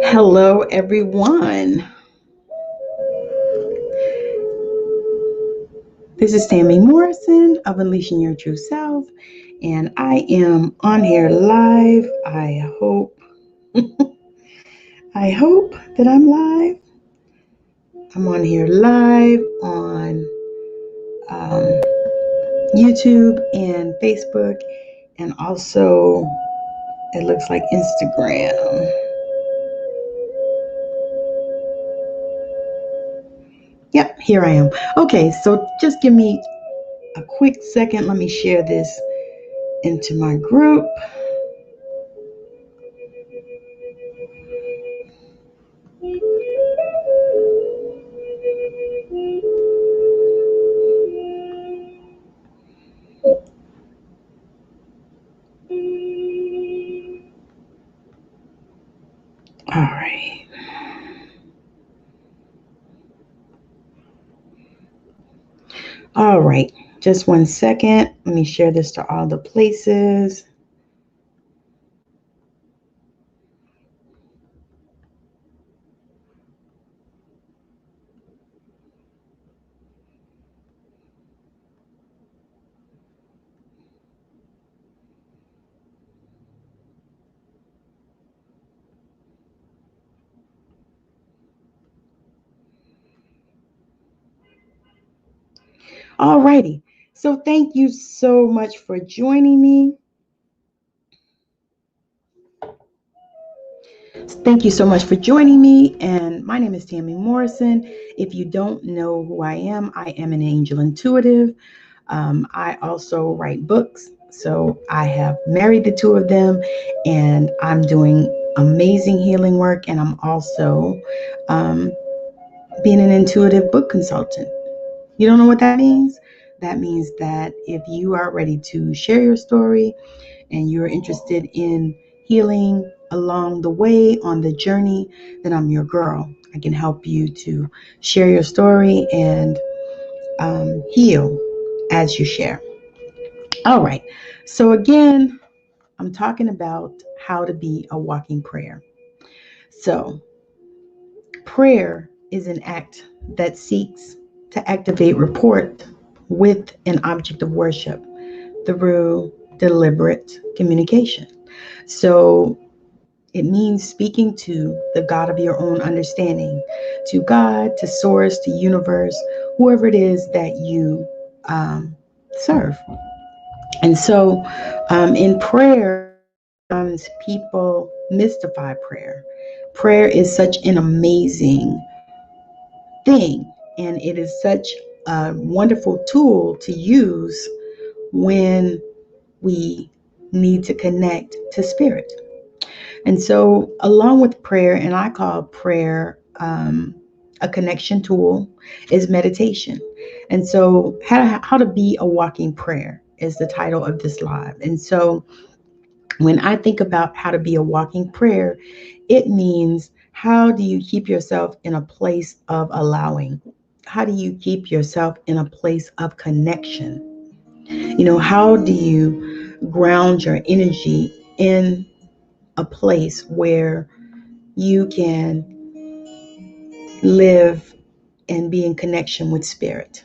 Hello, everyone. This is Tammy Morrison of Unleashing Your True Self, and I am on here live. I hope that I'm live. I'm on here live on YouTube and Facebook, and also it looks like Instagram. Yep, here I am. Okay, so just give me a quick second. Let me share this into my group. All right. All right. Just one second. Let me share this to all the places. All righty. So thank you so much for joining me. Thank you so much for joining me. And my name is Tammy Morrison. If you don't know who I am an angel intuitive. I also write books. So I have married the two of them, and I'm doing amazing healing work. And I'm also being an intuitive book consultant. You don't know what that means? That means that if you are ready to share your story and you're interested in healing along the way on the journey, then I'm your girl. I can help you to share your story and heal as you share. All right. So, again, I'm talking about how to be a walking prayer. So, prayer is an act that seeks to activate rapport with an object of worship through deliberate communication. So it means speaking to the God of your own understanding, to God, to Source, to universe, whoever it is that you serve. And so in prayer, people mystify prayer. Prayer is such an amazing thing, and it is such a wonderful tool to use when we need to connect to spirit. And so, along with prayer, and I call prayer a connection tool, is meditation. And so, how to be a walking prayer is the title of this live. And so, when I think about how to be a walking prayer, it means how do you keep yourself in a place of allowing? How do you keep yourself in a place of connection? How do you ground your energy in a place where you can live and be in connection with spirit?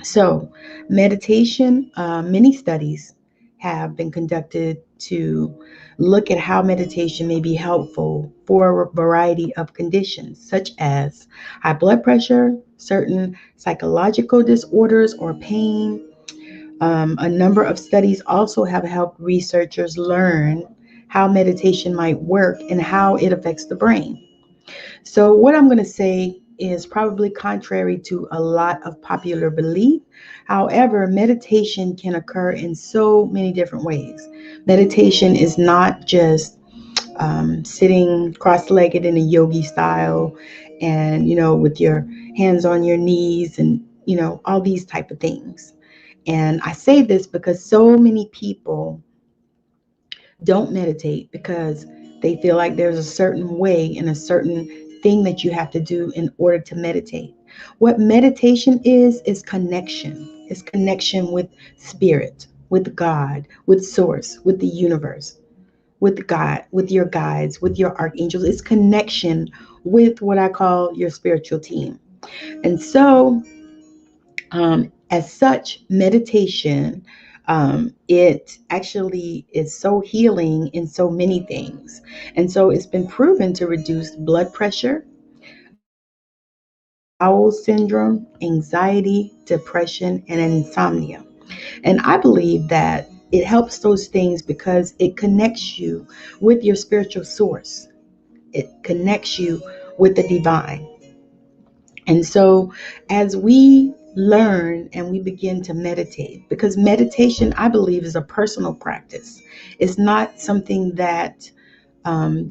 So, meditation, many studies have been conducted to look at how meditation may be helpful for a variety of conditions, such as high blood pressure, certain psychological disorders, or pain. A number of studies also have helped researchers learn how meditation might work and how it affects the brain. So, what I'm going to say is probably contrary to a lot of popular belief. However, meditation can occur in so many different ways. Meditation is not just sitting cross-legged in a yogi style and, with your hands on your knees and, all these type of things. And I say this because so many people don't meditate because they feel like there's a certain way and a certain thing that you have to do in order to meditate. What meditation is connection. It's connection with spirit, with God, with source, with the universe. with God, with your guides, with your archangels. It's connection with what I call your spiritual team. And so, as such, meditation, it actually is so healing in so many things. And so it's been proven to reduce blood pressure, irritable bowel syndrome, anxiety, depression, and insomnia. And I believe that it helps those things because it connects you with your spiritual source. It connects you with the divine. And so as we learn and we begin to meditate, because meditation, I believe, is a personal practice. It's not something that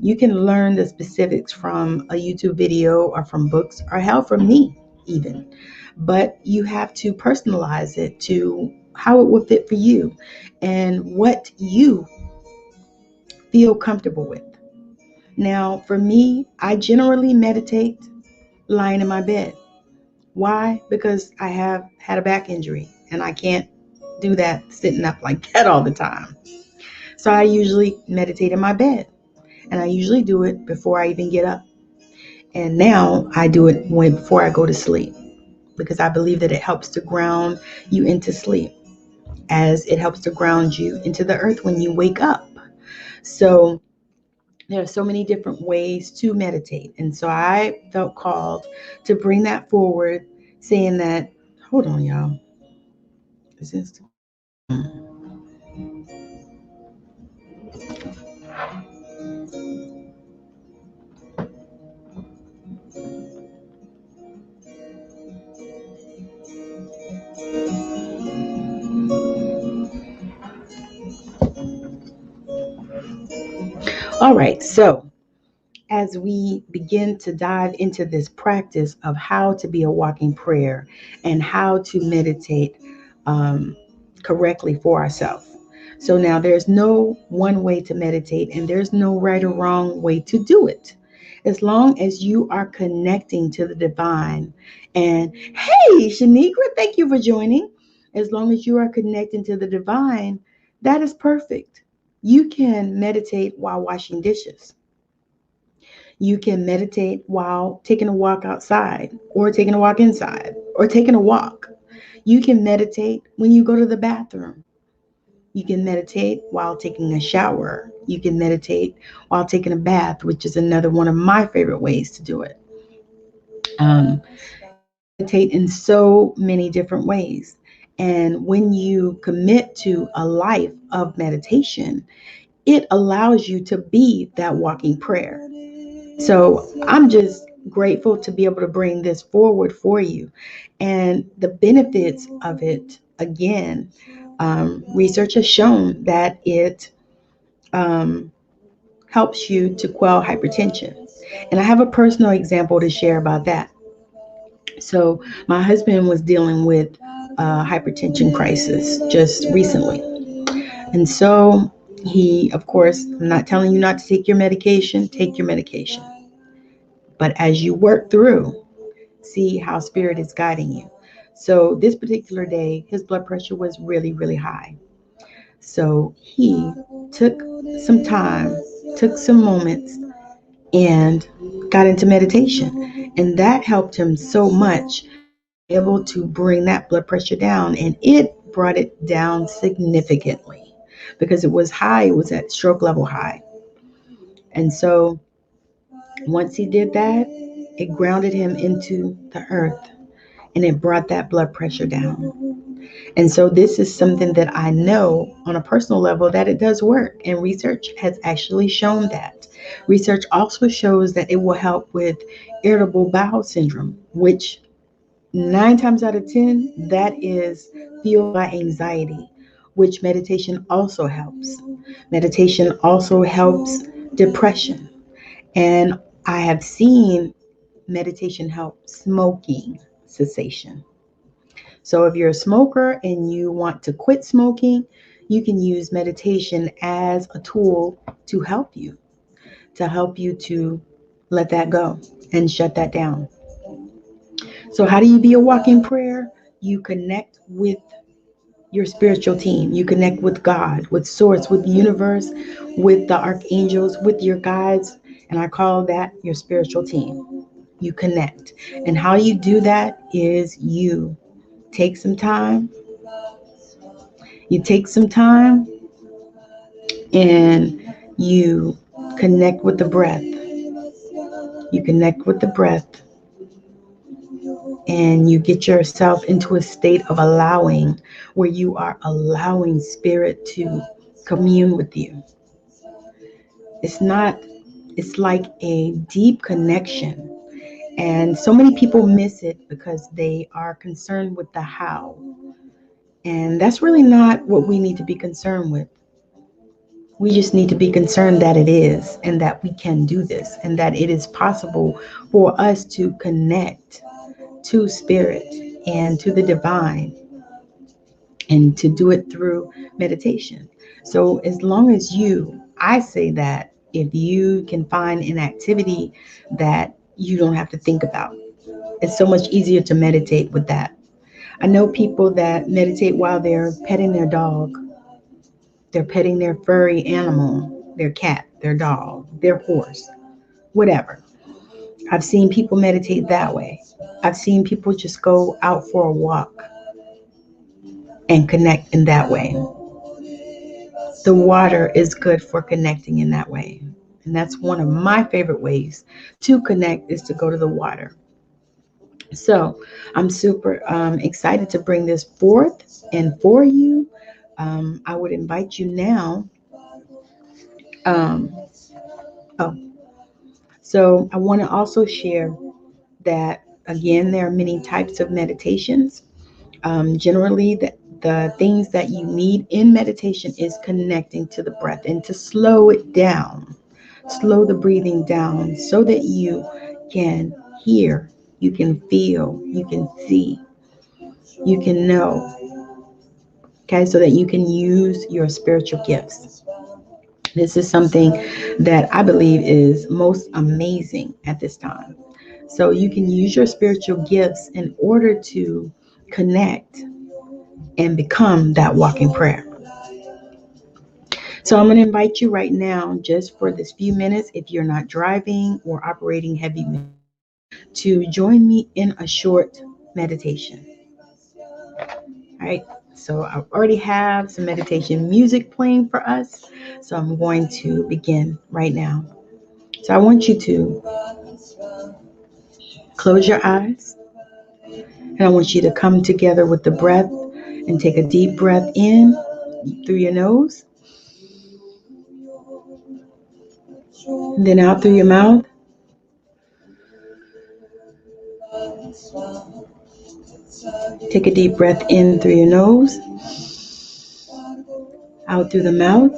you can learn the specifics from a YouTube video or from books or hell from me even. But you have to personalize it to how it will fit for you and what you feel comfortable with. Now, for me, I generally meditate lying in my bed. Why? Because I have had a back injury and I can't do that sitting up like that all the time. So I usually meditate in my bed, and I usually do it before I even get up. And now I do it before I go to sleep because I believe that it helps to ground you into sleep as it helps to ground you into the earth when you wake up. So there are so many different ways to meditate. And so I felt called to bring that forward, saying that, hold on, y'all. Is this? All right. So as we begin to dive into this practice of how to be a walking prayer and how to meditate um, correctly for ourselves. So now there's no one way to meditate and there's no right or wrong way to do it. As long as you are connecting to the divine. And hey, Shaniqua, thank you for joining. As long as you are connecting to the divine, that is perfect. You can meditate while washing dishes. You can meditate while taking a walk outside, or taking a walk inside, or taking a walk. You can meditate when you go to the bathroom. You can meditate while taking a shower. You can meditate while taking a bath, which is another one of my favorite ways to do it. You can meditate in so many different ways. And when you commit to a life of meditation, it allows you to be that walking prayer. So I'm just grateful to be able to bring this forward for you. And the benefits of it, again, research has shown that it um, helps you to quell hypertension. And I have a personal example to share about that. So my husband was dealing with a hypertension crisis just recently. And so he, of course, I'm not telling you not to take your medication. But as you work through, see how spirit is guiding you. So this particular day, his blood pressure was really, really high. So he took some time, took some moments, and got into meditation. And that helped him so much to be able to bring that blood pressure down. And it brought it down significantly because it was high, it was at stroke level high. And so once he did that, it grounded him into the earth and it brought that blood pressure down. And so this is something that I know on a personal level that it does work. And research has actually shown that. Research also shows that it will help with irritable bowel syndrome, which 9 times out of 10, that is fueled by anxiety, which meditation also helps. Meditation also helps depression. And I have seen meditation help smoking cessation. So if you're a smoker and you want to quit smoking, you can use meditation as a tool to help you to let that go and shut that down. So how do you be a walking prayer? You connect with your spiritual team. You connect with God, with Source, with the universe, with the archangels, with your guides. And I call that your spiritual team. You connect. And how you do that is you take some time. You take some time and you connect with the breath. You connect with the breath and you get yourself into a state of allowing, where you are allowing spirit to commune with you. It's not, it's like a deep connection. And so many people miss it because they are concerned with the how. And that's really not what we need to be concerned with. We just need to be concerned that it is, and that we can do this, and that it is possible for us to connect to spirit and to the divine, and to do it through meditation. So as long as I say that if you can find an activity that you don't have to think about, it's so much easier to meditate with that. I know people that meditate while they're petting their dog, they're petting their furry animal, their cat, their dog, their horse, whatever. I've seen people meditate that way. I've seen people just go out for a walk and connect in that way. The water is good for connecting in that way. And that's one of my favorite ways to connect, is to go to the water. So I'm super excited to bring this forth and for you. I would invite you now. Um, oh, so I want to also share that, again, there are many types of meditations. Generally, the things that you need in meditation is connecting to the breath and to slow it down, slow the breathing down so that you can hear, you can feel, you can see, you can know, okay, so that you can use your spiritual gifts. This is something that I believe is most amazing at this time. So you can use your spiritual gifts in order to connect and become that walking prayer. So I'm going to invite you right now, just for this few minutes, if you're not driving or operating heavy, to join me in a short meditation. All right. So I already have some meditation music playing for us. So I'm going to begin right now. So I want you to close your eyes, and I want you to come together with the breath and take a deep breath in through your nose, and then out through your mouth. Take a deep breath in through your nose, out through the mouth.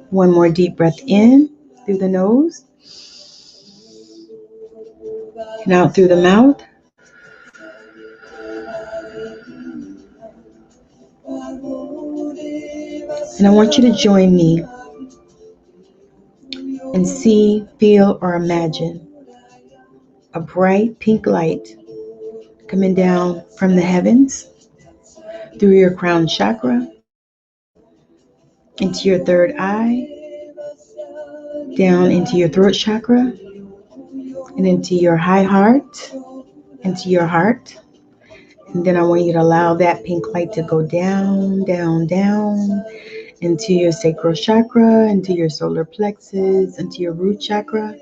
One more deep breath in through the nose and out through the mouth. And I want you to join me and see, feel, or imagine a bright pink light coming down from the heavens through your crown chakra, into your third eye, down into your throat chakra, and into your high heart, into your heart. And then I want you to allow that pink light to go down, down, down into your sacral chakra, into your solar plexus, into your root chakra,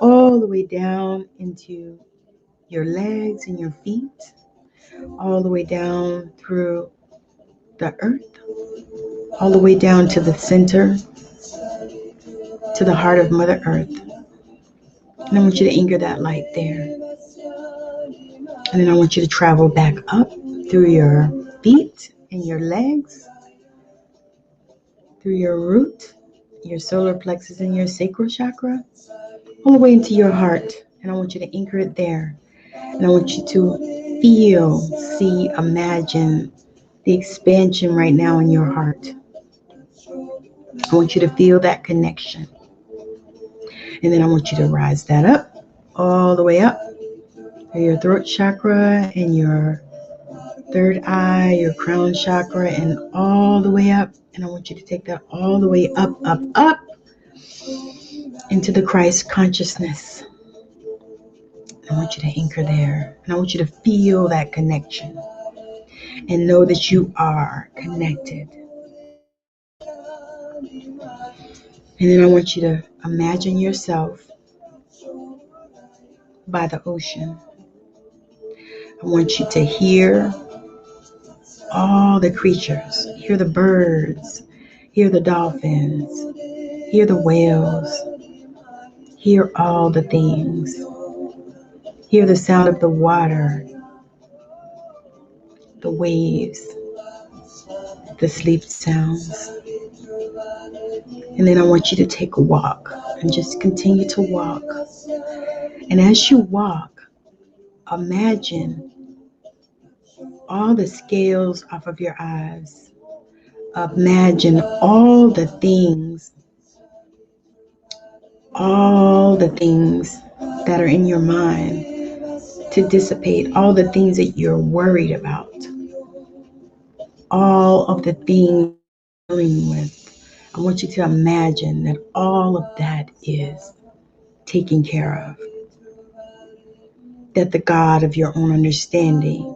all the way down into your legs and your feet, all the way down through the earth, all the way down to the center, to the heart of Mother Earth. And I want you to anchor that light there. And then I want you to travel back up through your feet and your legs, through your root, your solar plexus, and your sacral chakra, all the way into your heart. And I want you to anchor it there. And I want you to feel, see, imagine the expansion right now in your heart. I want you to feel that connection. And then I want you to rise that up, all the way up. your throat chakra and your third eye, your crown chakra, and all the way up. And I want you to take that all the way up, up, up into the Christ consciousness. I want you to anchor there. And I want you to feel that connection and know that you are connected. And then I want you to imagine yourself by the ocean. I want you to hear all the creatures, hear the birds, hear the dolphins, hear the whales, hear all the things. Hear the sound of the water, the waves, the sleep sounds. And then I want you to take a walk and just continue to walk. And as you walk, imagine all the scales off of your eyes. Imagine all the things that are in your mind to dissipate, all the things that you're worried about, all of the things you're dealing with. I want you to imagine that all of that is taken care of. That the God of your own understanding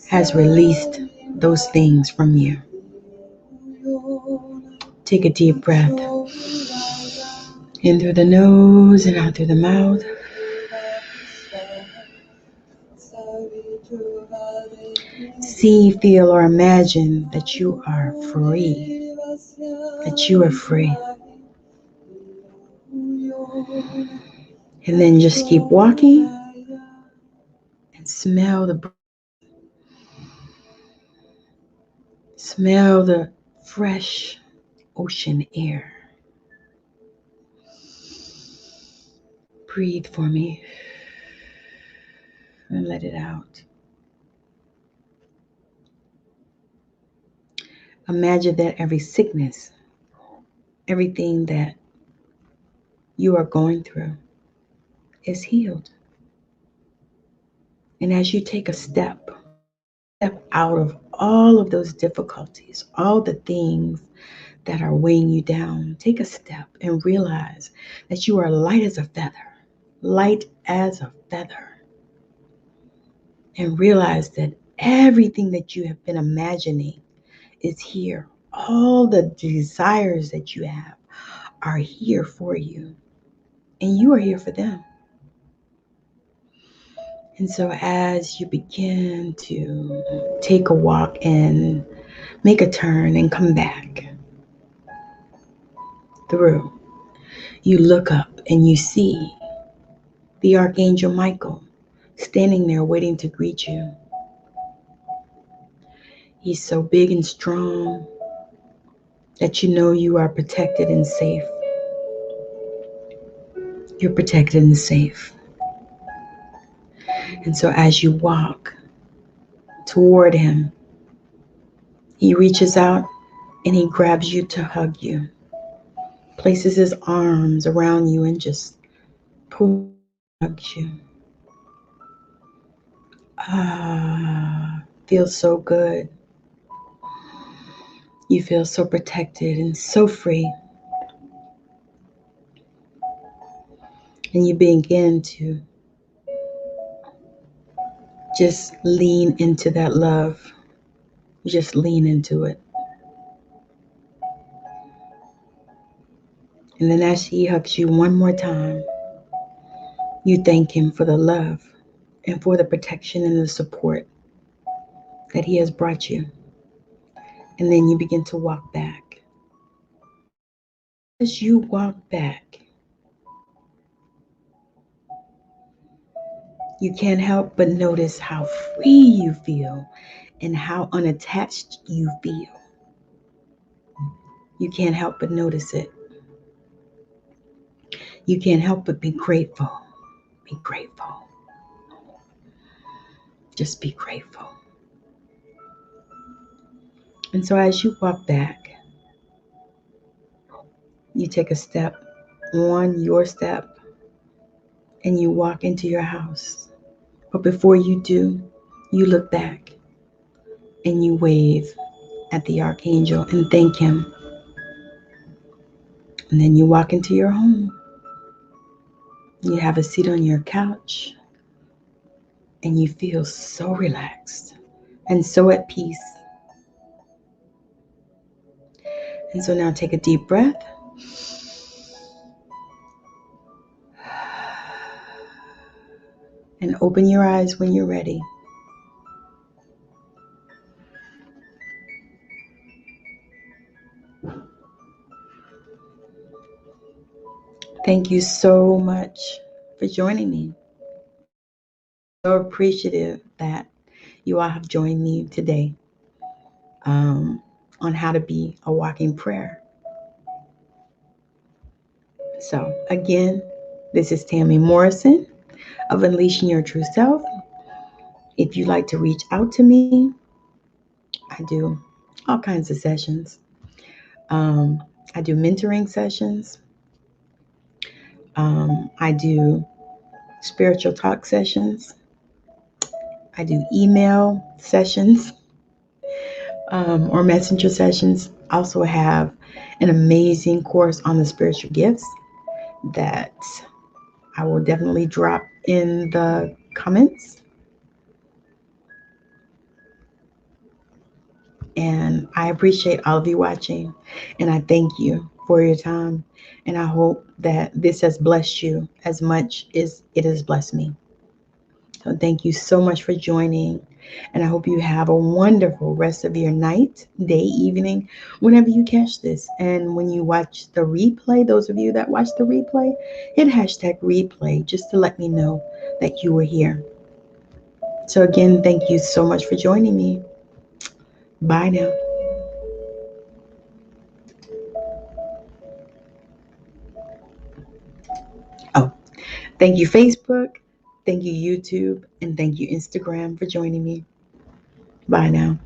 has released those things from you. Take a deep breath in through the nose and out through the mouth. See, feel, or imagine that you are free. That you are free. And then just keep walking and smell the breath. Smell the fresh ocean air. Breathe for me and let it out. Imagine that every sickness, everything that you are going through is healed. And as you take a step out of all of those difficulties, all the things that are weighing you down, take a step and realize that you are light as a feather, light as a feather. And realize that everything that you have been imagining is here. All the desires that you have are here for you, and you are here for them. And so as you begin to take a walk and make a turn and come back through, you look up and you see the Archangel Michael standing there waiting to greet you. He's so big and strong that you know you are protected and safe. You're protected and safe. And so as you walk toward him, he reaches out and he grabs you to hug you, places his arms around you and just hugs you. Feels so good. You feel so protected and so free. And you begin to just lean into that love. Just lean into it. And then as he hugs you one more time, you thank him for the love and for the protection and the support that he has brought you. And then you begin to walk back. As you walk back, you can't help but notice how free you feel and how unattached you feel. You can't help but notice it. You can't help but be grateful. Be grateful. Just be grateful. And so as you walk back, you take a step on your step and you walk into your house. But before you do, you look back and you wave at the Archangel and thank him. And then you walk into your home. You have a seat on your couch and you feel so relaxed and so at peace. And so now take a deep breath. And open your eyes when you're ready. Thank you so much for joining me. So appreciative that you all have joined me today on how to be a walking prayer. So again, this is Tammy Morrison of Unleashing Your True Self. If you'd like to reach out to me, I do all kinds of sessions. Um, I do mentoring sessions. I do spiritual talk sessions. I do email sessions or messenger sessions. I also have an amazing course on the spiritual gifts that I will definitely drop in the comments. And I appreciate all of you watching. And I thank you for your time. And I hope that this has blessed you as much as it has blessed me. So thank you so much for joining. And I hope you have a wonderful rest of your night, day, evening, whenever you catch this. And when you watch the replay, those of you that watch the replay, hit hashtag replay just to let me know that you were here. So again, thank you so much for joining me. Bye now. Oh, thank you, Facebook. Thank you, YouTube. And thank you, Instagram, for joining me. Bye now.